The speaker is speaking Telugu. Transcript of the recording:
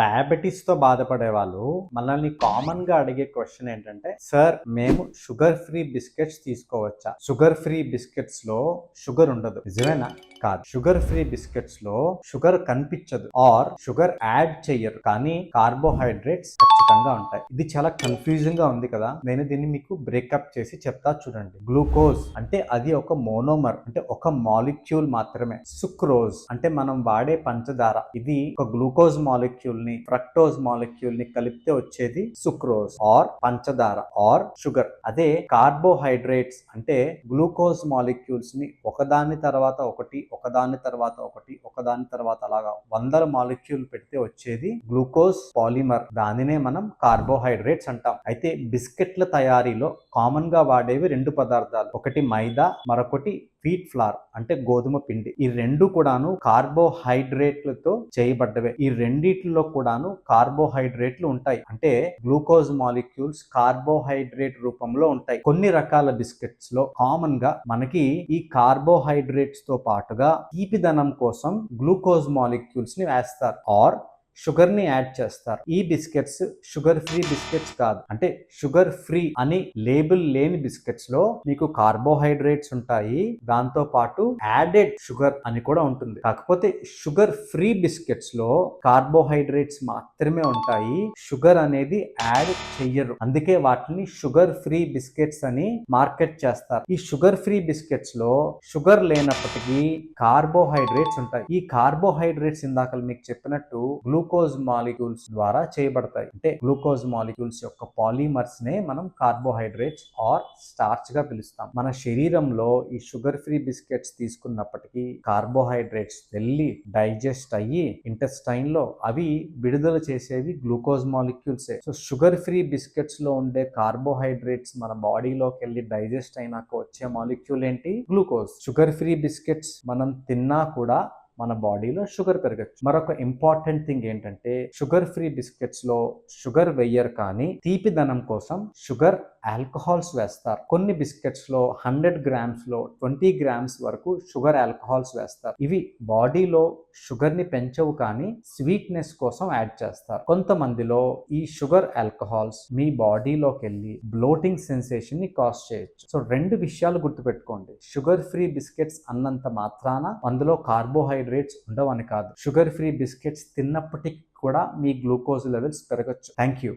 డయాబెటీస్ తో బాధపడే వాళ్ళు మనల్ని కామన్ గా అడిగే క్వశ్చన్ ఏంటంటే, సార్ మేము షుగర్ ఫ్రీ బిస్కెట్స్ తీసుకోవచ్చా? షుగర్ ఫ్రీ బిస్కెట్స్ లో షుగర్ ఉండదు, నిజమేనా? కాదు. షుగర్ ఫ్రీ బిస్కెట్స్ లో షుగర్ కనిపించదు ఆర్ షుగర్ యాడ్ చెయ్యరు, కానీ కార్బోహైడ్రేట్స్ ఖచ్చితంగా ఉంటాయి. ఇది చాలా కన్ఫ్యూజింగ్ గా ఉంది కదా. నేను దీన్ని మీకు బ్రేకప్ చేసి చెప్తా చూడండి. గ్లూకోజ్ అంటే అది ఒక మోనోమర్, అంటే ఒక మాలిక్యూల్ మాత్రమే. సుక్రోజ్ అంటే మనం వాడే పంచదార, ఇది ఒక గ్లూకోజ్ మాలిక్యూల్ ని ఫ్రక్టోజ్ మాలిక్యూల్ ని కలిపితే వచ్చేది సుక్రోజ్ ఆర్ పంచదార ఆర్ షుగర్. అదే కార్బోహైడ్రేట్స్ అంటే గ్లూకోజ్ మాలిక్యూల్స్ ని ఒకదాని తర్వాత ఒకటి ఒకదాని తర్వాత ఒకటి ఒకదాని తర్వాత అలాగా వందల మాలిక్యూల్ పెడితే వచ్చేది గ్లూకోజ్ పాలిమర్. దానినే మనం కార్బోహైడ్రేట్స్ అంటాం. అయితే బిస్కెట్ల తయారీలో కామన్ గా వాడేవి రెండు పదార్థాలు, ఒకటి మైదా, మరొకటి వీట్ ఫ్లార్ అంటే గోధుమ పిండి. ఈ రెండు కూడాను కార్బోహైడ్రేట్లతో చేయబడ్డవే. ఈ రెండిట్లో కూడాను కార్బోహైడ్రేట్లు ఉంటాయి, అంటే గ్లూకోజ్ మాలిక్యూల్స్ కార్బోహైడ్రేట్ రూపంలో ఉంటాయి. కొన్ని రకాల బిస్కెట్స్ లో కామన్ గా మనకి ఈ కార్బోహైడ్రేట్స్ తో పాటుగా తీపిదనం కోసం గ్లూకోజ్ మాలిక్యూల్స్ ని వేస్తారు ఆర్ షుగర్ ని యాడ్ చేస్తారు. ఈ బిస్కెట్స్ షుగర్ ఫ్రీ బిస్కెట్స్ కాదు, అంటే షుగర్ ఫ్రీ అని లేబుల్ లేని బిస్కెట్స్ లో మీకు కార్బోహైడ్రేట్స్ ఉంటాయి, దాంతో పాటు యాడెడ్ షుగర్ అని కూడా ఉంటుంది. కాకపోతే షుగర్ ఫ్రీ బిస్కెట్స్ లో కార్బోహైడ్రేట్స్ మాత్రమే ఉంటాయి, షుగర్ అనేది యాడ్ చెయ్యరు. అందుకే వాటిని షుగర్ ఫ్రీ బిస్కెట్స్ అని మార్కెట్ చేస్తారు. ఈ షుగర్ ఫ్రీ బిస్కెట్స్ లో షుగర్ లేనప్పటికీ కార్బోహైడ్రేట్స్ ఉంటాయి. ఈ కార్బోహైడ్రేట్స్ ఇందాక మీకు చెప్పినట్టు గ్లూకోజ్ మాలిక్యూల్స్ ద్వారా చేయబడతాయి. అంటే గ్లూకోజ్ మాలిక్యూల్స్ యొక్క పాలిమర్స్ నే మనం కార్బోహైడ్రేట్స్ ఆర్ స్టార్చ్ గా పిలుస్తాం. మన శరీరంలో ఈ షుగర్ ఫ్రీ బిస్కెట్స్ తీసుకున్నప్పటికీ కార్బోహైడ్రేట్స్ వెళ్ళి డైజెస్ట్ అయ్యి ఇంటెస్టైన్ లో అవి విడుదల చేసేవి గ్లూకోజ్ మాలిక్యూల్సే. సో షుగర్ ఫ్రీ బిస్కెట్స్ లో ఉండే కార్బోహైడ్రేట్స్ మన బాడీలోకి వెళ్ళి డైజెస్ట్ అయినాక వచ్చే మాలిక్యూల్ ఏంటి? గ్లూకోజ్. షుగర్ ఫ్రీ బిస్కెట్స్ మనం తిన్నా కూడా మన బాడీలో షుగర్ పెరగచ్చు. మరొక ఇంపార్టెంట్ థింగ్ ఏంటంటే, షుగర్ ఫ్రీ బిస్కెట్స్ లో షుగర్ వెయ్యరు, కానీ తీపిదనం కోసం షుగర్ ఆల్కహాల్స్ వేస్తారు. కొన్ని బిస్కెట్స్ లో 100 గ్రామ్స్ లో 20 గ్రామ్స్ వరకు షుగర్ ఆల్కహాల్స్ వేస్తారు. ఇవి బాడీలో షుగర్ ని పెంచవు, కానీ స్వీట్నెస్ కోసం యాడ్ చేస్తారు. కొంతమందిలో ఈ షుగర్ ఆల్కహాల్స్ మీ బాడీలోకి వెళ్ళి బ్లోటింగ్ సెన్సేషన్ ని కాజ్ చేయొచ్చు. సో రెండు విషయాలు గుర్తుపెట్టుకోండి. షుగర్ ఫ్రీ బిస్కెట్స్ అన్నంత మాత్రాన అందులో కార్బోహైడ్రేట్స్ ఉండవని కాదు. షుగర్ ఫ్రీ బిస్కెట్స్ తిన్నప్పటికీ కూడా మీ గ్లూకోజ్ లెవెల్స్ పెరగచ్చు. Thank you.